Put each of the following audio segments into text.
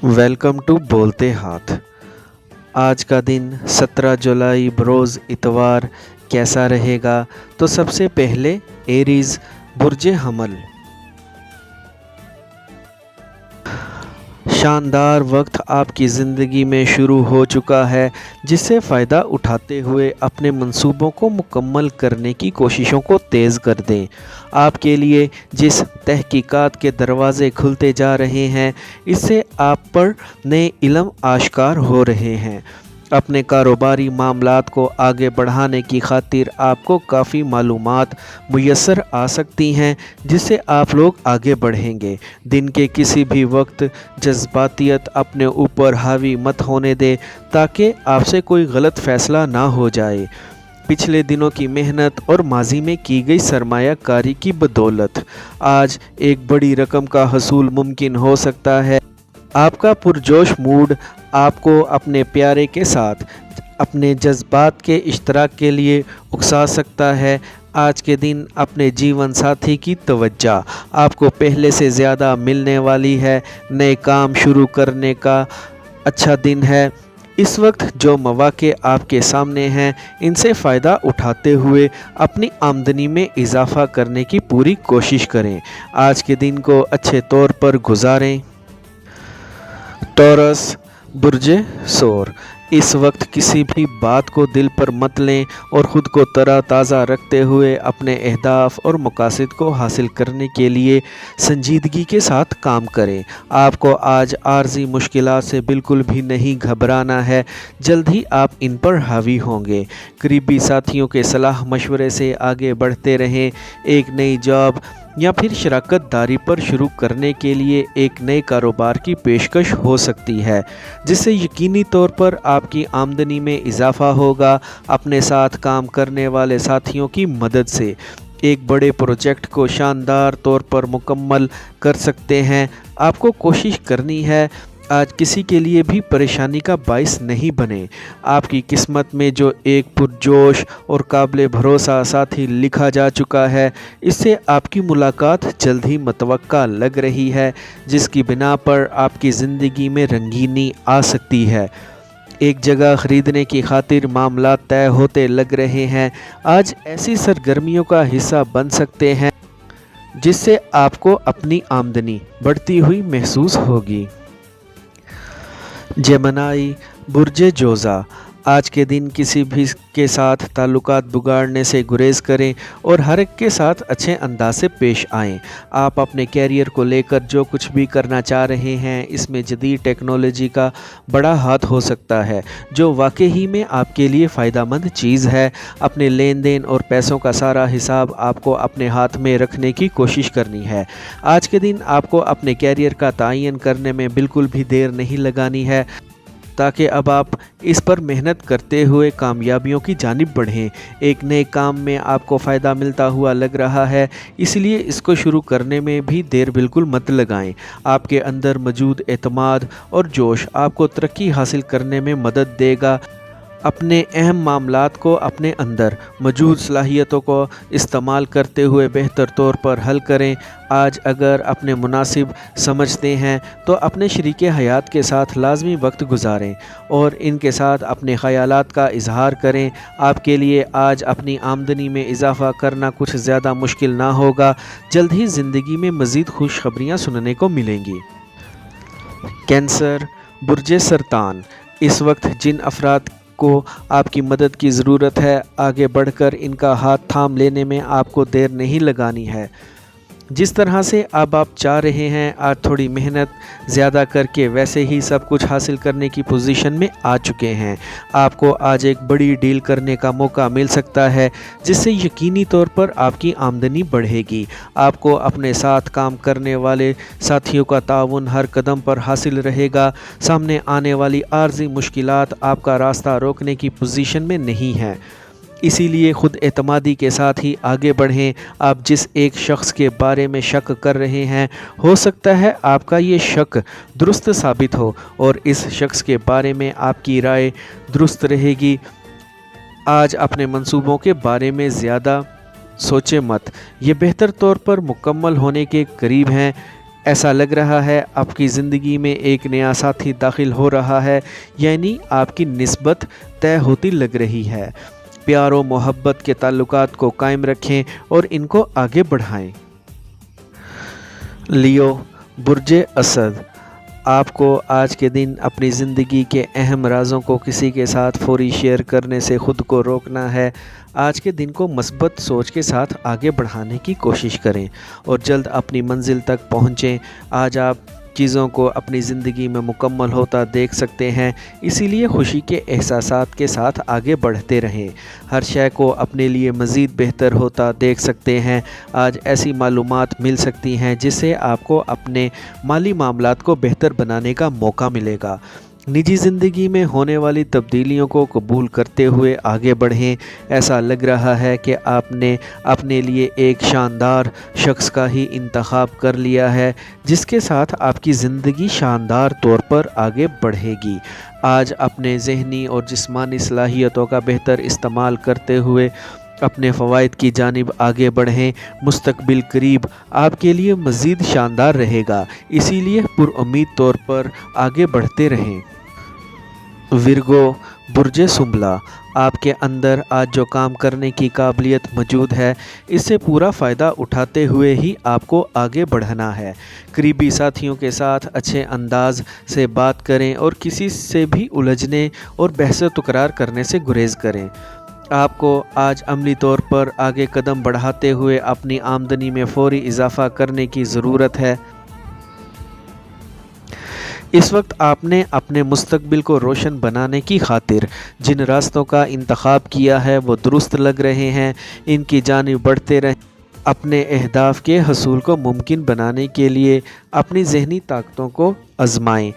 Welcome to बोलते हाथ। आज का दिन 17 जुलाई बरोज़ इतवार कैसा रहेगा? तो सबसे पहले एरीज़ बुर्जे हमल। शानदार वक्त आपकी ज़िंदगी में शुरू हो चुका है, जिससे फ़ायदा उठाते हुए अपने मंसूबों को मुकम्मल करने की कोशिशों को तेज़ कर दें। आपके लिए जिस तहकीकात के दरवाज़े खुलते जा रहे हैं, इससे आप पर नए इल्म आश्कार हो रहे हैं। अपने कारोबारी मामलात को आगे बढ़ाने की खातिर आपको काफ़ी मालूमात मुयस्सर आ सकती हैं, जिससे आप लोग आगे बढ़ेंगे। दिन के किसी भी वक्त जज्बातियत अपने ऊपर हावी मत होने दें, ताकि आपसे कोई गलत फ़ैसला ना हो जाए। पिछले दिनों की मेहनत और माजी में की गई सरमाया कारी की बदौलत आज एक बड़ी रकम का हसूल मुमकिन हो सकता है। आपका पुरजोश मूड आपको अपने प्यारे के साथ अपने जज्बात के इश्तराक के लिए उकसा सकता है। आज के दिन अपने जीवन साथी की तवज्जो आपको पहले से ज़्यादा मिलने वाली है। नए काम शुरू करने का अच्छा दिन है। इस वक्त जो मौके आपके सामने हैं, इनसे फ़ायदा उठाते हुए अपनी आमदनी में इजाफ़ा करने की पूरी कोशिश करें। आज के दिन को अच्छे तौर पर गुजारें। टॉरस बुर्जे सौर, इस वक्त किसी भी बात को दिल पर मत लें और ख़ुद को तरा ताज़ा रखते हुए अपने अहदाफ और मकासद को हासिल करने के लिए संजीदगी के साथ काम करें। आपको आज आर्जी मुश्किलात से बिल्कुल भी नहीं घबराना है, जल्द ही आप इन पर हावी होंगे। करीबी साथियों के सलाह मशवरे से आगे बढ़ते रहें। एक नई जॉब या फिर शराकत दारी पर शुरू करने के लिए एक नए कारोबार की पेशकश हो सकती है, जिससे यकीनी तौर पर आपकी आमदनी में इजाफ़ा होगा। अपने साथ काम करने वाले साथियों की मदद से एक बड़े प्रोजेक्ट को शानदार तौर पर मुकम्मल कर सकते हैं। आपको कोशिश करनी है आज किसी के लिए भी परेशानी का बाइस नहीं बने। आपकी किस्मत में जो एक पुरजोश और काबिल भरोसा साथी लिखा जा चुका है, इससे आपकी मुलाकात जल्द ही मुतवक्का लग रही है, जिसकी बिना पर आपकी ज़िंदगी में रंगीनी आ सकती है। एक जगह ख़रीदने की खातिर मामला तय होते लग रहे हैं। आज ऐसी सरगर्मियों का हिस्सा बन सकते हैं, जिससे आपको अपनी आमदनी बढ़ती हुई महसूस होगी। जेमिनी बुर्जे जोज़ा, आज के दिन किसी भी के साथ ताल्लुकात बिगाड़ने से गुरेज करें और हर एक के साथ अच्छे अंदाज से पेश आएँ। आप अपने कैरियर को लेकर जो कुछ भी करना चाह रहे हैं, इसमें जदीद टेक्नोलॉजी का बड़ा हाथ हो सकता है, जो वाकई ही में आपके लिए फ़ायदेमंद चीज़ है। अपने लेन देन और पैसों का सारा हिसाब आपको अपने हाथ में रखने की कोशिश करनी है। आज के दिन आपको अपने कैरियर का तयन करने में बिल्कुल भी देर नहीं लगानी है, ताकि अब आप इस पर मेहनत करते हुए कामयाबियों की जानिब बढ़ें। एक नए काम में आपको फ़ायदा मिलता हुआ लग रहा है, इसलिए इसको शुरू करने में भी देर बिल्कुल मत लगाएं। आपके अंदर मौजूद एतमाद और जोश आपको तरक्की हासिल करने में मदद देगा। अपने अहम मामलात को अपने अंदर मौजूद सलाहियतों को इस्तेमाल करते हुए बेहतर तौर पर हल करें। आज अगर अपने मुनासिब समझते हैं तो अपने शरीके हयात के साथ लाजमी वक्त गुजारें और इनके साथ अपने ख़यालात का इजहार करें। आपके लिए आज अपनी आमदनी में इजाफ़ा करना कुछ ज़्यादा मुश्किल ना होगा। जल्द ही ज़िंदगी में मज़ीद खुशखबरियाँ सुनने को मिलेंगी। कैंसर बुर्जे सरतान, इस वक्त जिन अफराद को आपकी मदद की ज़रूरत है, आगे बढ़कर इनका हाथ थाम लेने में आपको देर नहीं लगानी है। जिस तरह से अब आप चाह रहे हैं, आज थोड़ी मेहनत ज़्यादा करके वैसे ही सब कुछ हासिल करने की पोजीशन में आ चुके हैं। आपको आज एक बड़ी डील करने का मौका मिल सकता है, जिससे यकीनी तौर पर आपकी आमदनी बढ़ेगी। आपको अपने साथ काम करने वाले साथियों का ताउन हर कदम पर हासिल रहेगा। सामने आने वाली आर्जी मुश्किलात आपका रास्ता रोकने की पोजीशन में नहीं है, इसीलिए ख़ुद एतमादी के साथ ही आगे बढ़ें। आप जिस एक शख्स के बारे में शक कर रहे हैं, हो सकता है आपका ये शक दुरुस्त साबित हो और इस शख्स के बारे में आपकी राय दुरुस्त रहेगी। आज अपने मंसूबों के बारे में ज़्यादा सोचे मत, ये बेहतर तौर पर मुकम्मल होने के करीब हैं। ऐसा लग रहा है आपकी ज़िंदगी में एक नया साथी दाखिल हो रहा है, यानी आपकी निस्बत तय होती लग रही है। प्यार और मोहब्बत के ताल्लुकात को कायम रखें और इनको आगे बढ़ाएं। लियो, बुर्ज असद, आपको आज के दिन अपनी ज़िंदगी के अहम राज़ों को किसी के साथ फौरी शेयर करने से ख़ुद को रोकना है। आज के दिन को मस्बत सोच के साथ आगे बढ़ाने की कोशिश करें और जल्द अपनी मंजिल तक पहुँचें। आज आप चीज़ों को अपनी ज़िंदगी में मुकम्मल होता देख सकते हैं, इसीलिए खुशी के एहसासात के साथ आगे बढ़ते रहें। हर शय को अपने लिए मज़ीद बेहतर होता देख सकते हैं। आज ऐसी मालूमात मिल सकती हैं जिससे आपको अपने माली मामलात को बेहतर बनाने का मौका मिलेगा। निजी ज़िंदगी में होने वाली तब्दीलियों को कबूल करते हुए आगे बढ़ें। ऐसा लग रहा है कि आपने अपने लिए एक शानदार शख्स का ही इंतखाब कर लिया है, जिसके साथ आपकी ज़िंदगी शानदार तौर पर आगे बढ़ेगी। आज अपने ज़हनी और जिस्मानी सलाहियतों का बेहतर इस्तेमाल करते हुए अपने फ़वाइद की जानिब आगे बढ़ें। मुस्तकबिल करीब आपके लिए मज़ीद शानदार रहेगा, इसीलिए पुरुम्मीद तौर पर आगे बढ़ते रहें। विरगो, बुर्ज सुंबला, आपके अंदर आज जो काम करने की काबिलियत मौजूद है, इससे पूरा फ़ायदा उठाते हुए ही आपको आगे बढ़ना है। करीबी साथियों के साथ अच्छे अंदाज से बात करें और किसी से भी उलझने और बहस तकरार करने से गुरेज करें। आपको आज अमली तौर पर आगे कदम बढ़ाते हुए अपनी आमदनी में फौरी इजाफ़ा करने की ज़रूरत है। इस वक्त आपने अपने मुस्तकबिल को रोशन बनाने की खातिर जिन रास्तों का इंतखाब किया है वो दुरुस्त लग रहे हैं, इनकी जानिब बढ़ते रहें। अपने अहदाफ के हसूल को मुमकिन बनाने के लिए अपनी ज़हनी ताकतों को आजमाएं।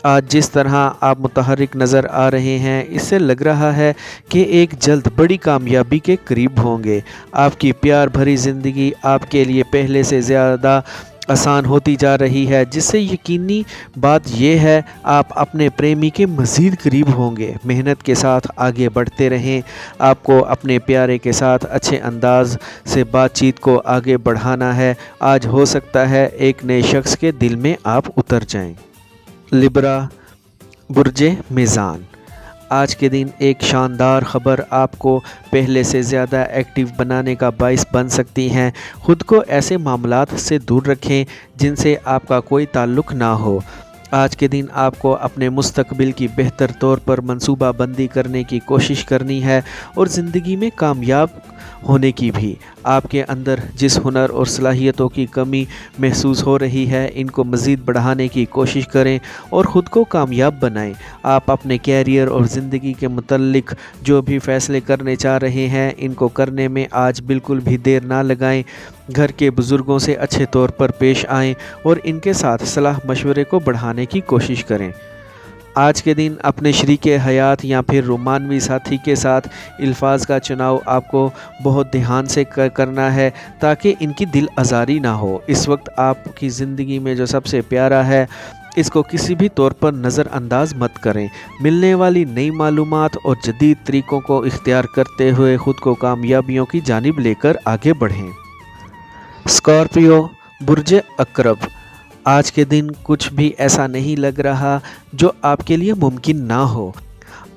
आज जिस तरह आप मुतहर्रिक नज़र आ रहे हैं, इससे लग रहा है कि एक जल्द बड़ी कामयाबी के करीब होंगे। आपकी प्यार भरी ज़िंदगी आपके लिए पहले से ज़्यादा आसान होती जा रही है, जिससे यकीनी बात यह है आप अपने प्रेमी के मज़ीद करीब होंगे। मेहनत के साथ आगे बढ़ते रहें। आपको अपने प्यारे के साथ अच्छे अंदाज से बातचीत को आगे बढ़ाना है। आज हो सकता है एक नए शख्स के दिल में आप उतर जाएं। लिब्रा, बुर्ज मीज़ान, आज के दिन एक शानदार ख़बर आपको पहले से ज़्यादा एक्टिव बनाने का बाइस बन सकती हैं। ख़ुद को ऐसे मामलात से दूर रखें जिनसे आपका कोई ताल्लुक़ ना हो। आज के दिन आपको अपने मुस्तकबिल की बेहतर तौर पर मंसूबा बंदी करने की कोशिश करनी है और ज़िंदगी में कामयाब होने की भी। आपके अंदर जिस हुनर और सलाहियतों की कमी महसूस हो रही है, इनको मज़ीद बढ़ाने की कोशिश करें और ख़ुद को कामयाब बनाएं। आप अपने कैरियर और ज़िंदगी के मुतल्लिक जो भी फ़ैसले करने चाह रहे हैं, इनको करने में आज बिल्कुल भी देर ना लगाएं। घर के बुज़ुर्गों से अच्छे तौर पर पेश आएँ और इनके साथ सलाह मशवरे को बढ़ाने की कोशिश करें। आज के दिन अपने शरीके हयात या फिर रोमानवी साथी के साथ अल्फाज का चुनाव आपको बहुत ध्यान से करना है ताकि इनकी दिल आज़ारी ना हो। इस वक्त आपकी ज़िंदगी में जो सबसे प्यारा है, इसको किसी भी तौर पर नज़रअंदाज मत करें। मिलने वाली नई मालूमात और जदीद तरीक़ों को इख्तियार करते हुए ख़ुद को कामयाबियों की जानिब लेकर आगे बढ़ें। स्कॉर्पियो, बुर्ज अकरब, आज के दिन कुछ भी ऐसा नहीं लग रहा जो आपके लिए मुमकिन ना हो।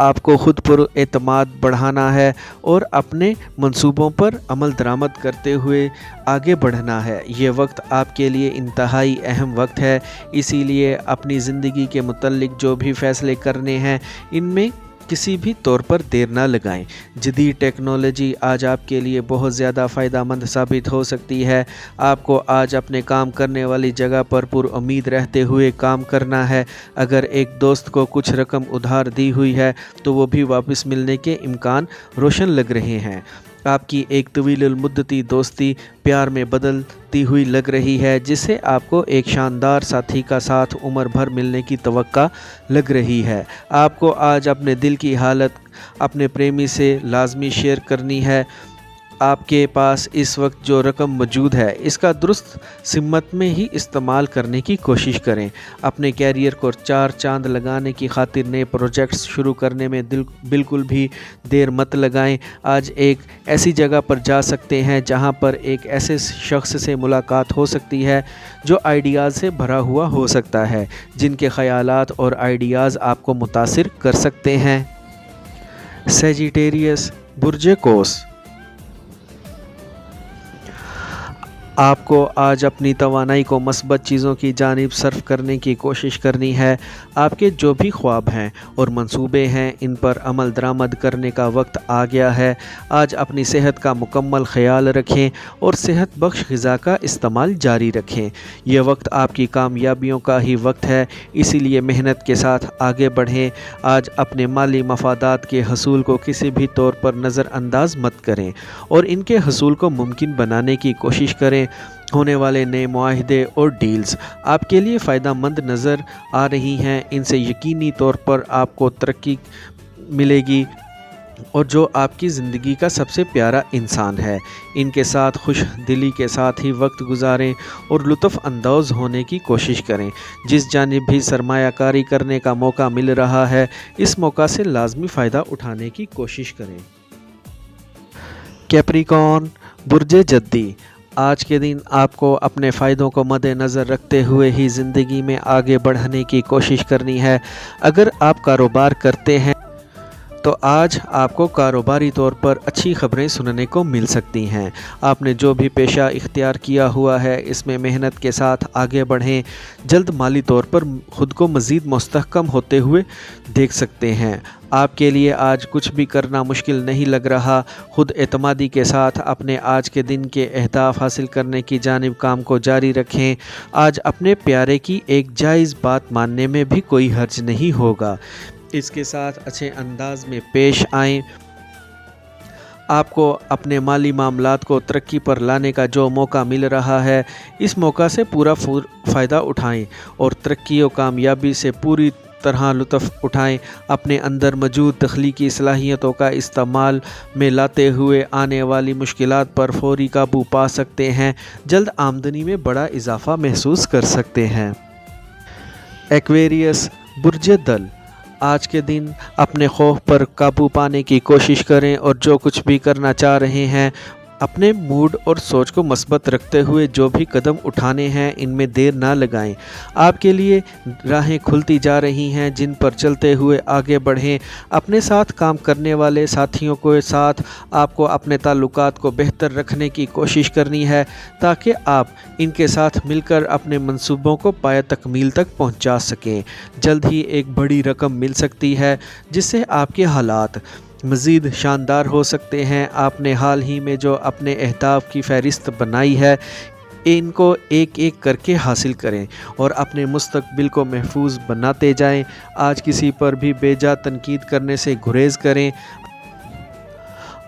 आपको ख़ुद पर एतमाद बढ़ाना है और अपने मंसूबों पर अमल दरामद करते हुए आगे बढ़ना है। ये वक्त आपके लिए इंतहाई अहम वक्त है, इसीलिए अपनी ज़िंदगी के मुतल्लिक जो भी फ़ैसले करने हैं, इनमें किसी भी तौर पर देर ना लगाएं। जदीद टेक्नोलॉजी आज आपके लिए बहुत ज़्यादा फ़ायदेमंद साबित हो सकती है। आपको आज अपने काम करने वाली जगह पर पुरुम्मीद रहते हुए काम करना है। अगर एक दोस्त को कुछ रकम उधार दी हुई है तो वो भी वापस मिलने के इम्कान रोशन लग रहे हैं। आपकी एक तवील मुद्दती दोस्ती प्यार में बदलती हुई लग रही है, जिससे आपको एक शानदार साथी का साथ उम्र भर मिलने की तवक्का लग रही है। आपको आज अपने दिल की हालत अपने प्रेमी से लाजमी शेयर करनी है। آپ کے پاس اس وقت جو رقم موجود ہے اس کا درست سمت میں ہی استعمال کرنے کی کوشش کریں۔ اپنے کیریئر کو چار چاند لگانے کی خاطر نئے پروجیکٹس شروع کرنے میں بالکل بھی دیر مت لگائیں۔ آج ایک ایسی جگہ پر جا سکتے ہیں جہاں پر ایک ایسے شخص سے ملاقات ہو سکتی ہے جو آئیڈیاز سے بھرا ہوا ہو سکتا ہے، جن کے خیالات اور آئیڈیاز آپ کو متاثر کر سکتے ہیں۔ سیجیٹیریس، برج قوس، آپ کو آج اپنی توانائی کو مثبت چیزوں کی جانب صرف کرنے کی کوشش کرنی ہے۔ آپ کے جو بھی خواب ہیں اور منصوبے ہیں ان پر عمل درآمد کرنے کا وقت آ گیا ہے۔ آج اپنی صحت کا مکمل خیال رکھیں اور صحت بخش غذا کا استعمال جاری رکھیں۔ یہ وقت آپ کی کامیابیوں کا ہی وقت ہے، اسی لیے محنت کے ساتھ آگے بڑھیں۔ آج اپنے مالی مفادات کے حصول کو کسی بھی طور پر نظر انداز مت کریں اور ان کے حصول کو ممکن بنانے کی کوشش کریں۔ ہونے والے نئے معاہدے اور ڈیلز آپ کے لیے فائدہ مند نظر آ رہی ہیں، ان سے یقینی طور پر آپ کو ترقی ملے گی اور جو آپ کی زندگی کا سب سے پیارا انسان ہے ان کے ساتھ خوش دلی کے ساتھ ہی وقت گزاریں اور لطف اندوز ہونے کی کوشش کریں۔ جس جانب بھی سرمایہ کاری کرنے کا موقع مل رہا ہے اس موقع سے لازمی فائدہ اٹھانے کی کوشش کریں۔ کیپریکارن، برج جدی، آج کے دن آپ کو اپنے فائدوں کو مد نظر رکھتے ہوئے ہی زندگی میں آگے بڑھنے کی کوشش کرنی ہے۔ اگر آپ کاروبار کرتے ہیں تو آج آپ کو کاروباری طور پر اچھی خبریں سننے کو مل سکتی ہیں۔ آپ نے جو بھی پیشہ اختیار کیا ہوا ہے اس میں محنت کے ساتھ آگے بڑھیں۔ جلد مالی طور پر خود کو مزید مستحکم ہوتے ہوئے دیکھ سکتے ہیں۔ آپ کے لیے آج کچھ بھی کرنا مشکل نہیں لگ رہا۔ خود اعتمادی کے ساتھ اپنے آج کے دن کے اہداف حاصل کرنے کی جانب کام کو جاری رکھیں۔ آج اپنے پیارے کی ایک جائز بات ماننے میں بھی کوئی حرج نہیں ہوگا۔ اس کے ساتھ اچھے انداز میں پیش آئیں۔ آپ کو اپنے مالی معاملات کو ترقی پر لانے کا جو موقع مل رہا ہے اس موقع سے پورا فائدہ اٹھائیں اور ترقی و کامیابی سے پوری طرح لطف اٹھائیں۔ اپنے اندر موجود تخلیقی صلاحیتوں کا استعمال میں لاتے ہوئے آنے والی مشکلات پر فوری قابو پا سکتے ہیں۔ جلد آمدنی میں بڑا اضافہ محسوس کر سکتے ہیں۔ ایکویریس، برج دل، آج کے دن اپنے خوف پر قابو پانے کی کوشش کریں اور جو کچھ بھی کرنا چاہ رہے ہیں اپنے موڈ اور سوچ کو مثبت رکھتے ہوئے جو بھی قدم اٹھانے ہیں ان میں دیر نہ لگائیں۔ آپ کے لیے راہیں کھلتی جا رہی ہیں جن پر چلتے ہوئے آگے بڑھیں۔ اپنے ساتھ کام کرنے والے ساتھیوں کے ساتھ آپ کو اپنے تعلقات کو بہتر رکھنے کی کوشش کرنی ہے تاکہ آپ ان کے ساتھ مل کر اپنے منصوبوں کو پایہ تکمیل تک پہنچا سکیں۔ جلد ہی ایک بڑی رقم مل سکتی ہے جس سے آپ کے حالات مزید شاندار ہو سکتے ہیں۔ آپ نے حال ہی میں جو اپنے اہداف کی فہرست بنائی ہے ان کو ایک ایک کر کے حاصل کریں اور اپنے مستقبل کو محفوظ بناتے جائیں۔ آج کسی پر بھی بے جا تنقید کرنے سے گریز کریں۔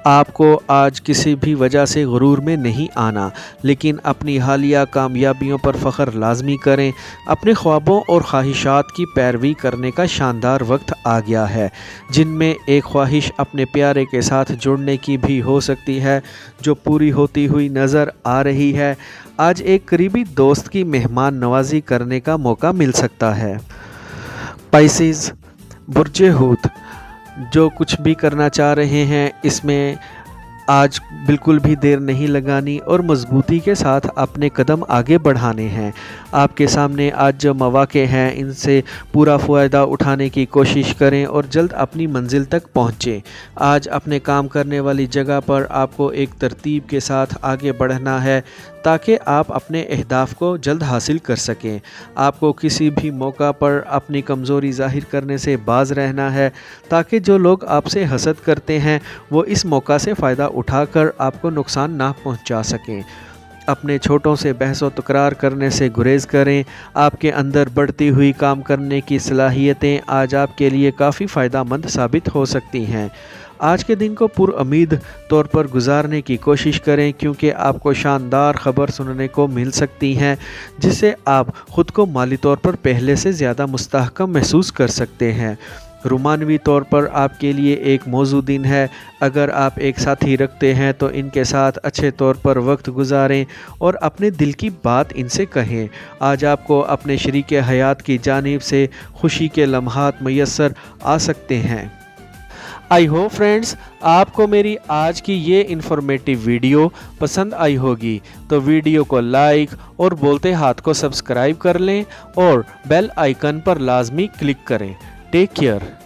آپ کو آج کسی بھی وجہ سے غرور میں نہیں آنا، لیکن اپنی حالیہ کامیابیوں پر فخر لازمی کریں۔ اپنے خوابوں اور خواہشات کی پیروی کرنے کا شاندار وقت آ گیا ہے، جن میں ایک خواہش اپنے پیارے کے ساتھ جڑنے کی بھی ہو سکتی ہے جو پوری ہوتی ہوئی نظر آ رہی ہے۔ آج ایک قریبی دوست کی مہمان نوازی کرنے کا موقع مل سکتا ہے۔ پائسیز، برج حوت، جو کچھ بھی کرنا چاہ رہے ہیں اس میں آج بالکل بھی دیر نہیں لگانی اور مضبوطی کے ساتھ اپنے قدم آگے بڑھانے ہیں۔ آپ کے سامنے آج جو مواقع ہیں ان سے پورا فائدہ اٹھانے کی کوشش کریں اور جلد اپنی منزل تک پہنچیں۔ آج اپنے کام کرنے والی جگہ پر آپ کو ایک ترتیب کے ساتھ آگے بڑھنا ہے تاکہ آپ اپنے اہداف کو جلد حاصل کر سکیں۔ آپ کو کسی بھی موقع پر اپنی کمزوری ظاہر کرنے سے باز رہنا ہے تاکہ جو لوگ آپ سے حسد کرتے ہیں وہ اس موقع سے فائدہ اٹھا کر آپ کو نقصان نہ پہنچا سکیں۔ اپنے چھوٹوں سے بحث و تکرار کرنے سے گریز کریں۔ آپ کے اندر بڑھتی ہوئی کام کرنے کی صلاحیتیں آج آپ کے لیے کافی فائدہ مند ثابت ہو سکتی ہیں۔ آج کے دن کو پر امید طور پر گزارنے کی کوشش کریں کیونکہ آپ کو شاندار خبر سننے کو مل سکتی ہیں جس سے آپ خود کو مالی طور پر پہلے سے زیادہ مستحکم محسوس کر سکتے ہیں۔ رومانوی طور پر آپ کے لیے ایک موزوں دن ہے۔ اگر آپ ایک ساتھی رکھتے ہیں تو ان کے ساتھ اچھے طور پر وقت گزاریں اور اپنے دل کی بات ان سے کہیں۔ آج آپ کو اپنے شریک حیات کی جانب سے خوشی کے لمحات میسر آ سکتے ہیں۔ آئی ہوپ فرینڈز آپ کو میری آج کی یہ انفارمیٹیو ویڈیو پسند آئی ہوگی، تو ویڈیو کو لائک اور بولتے ہاتھ کو سبسکرائب کر لیں اور بیل آئیکن پر لازمی کلک کریں۔ Take care.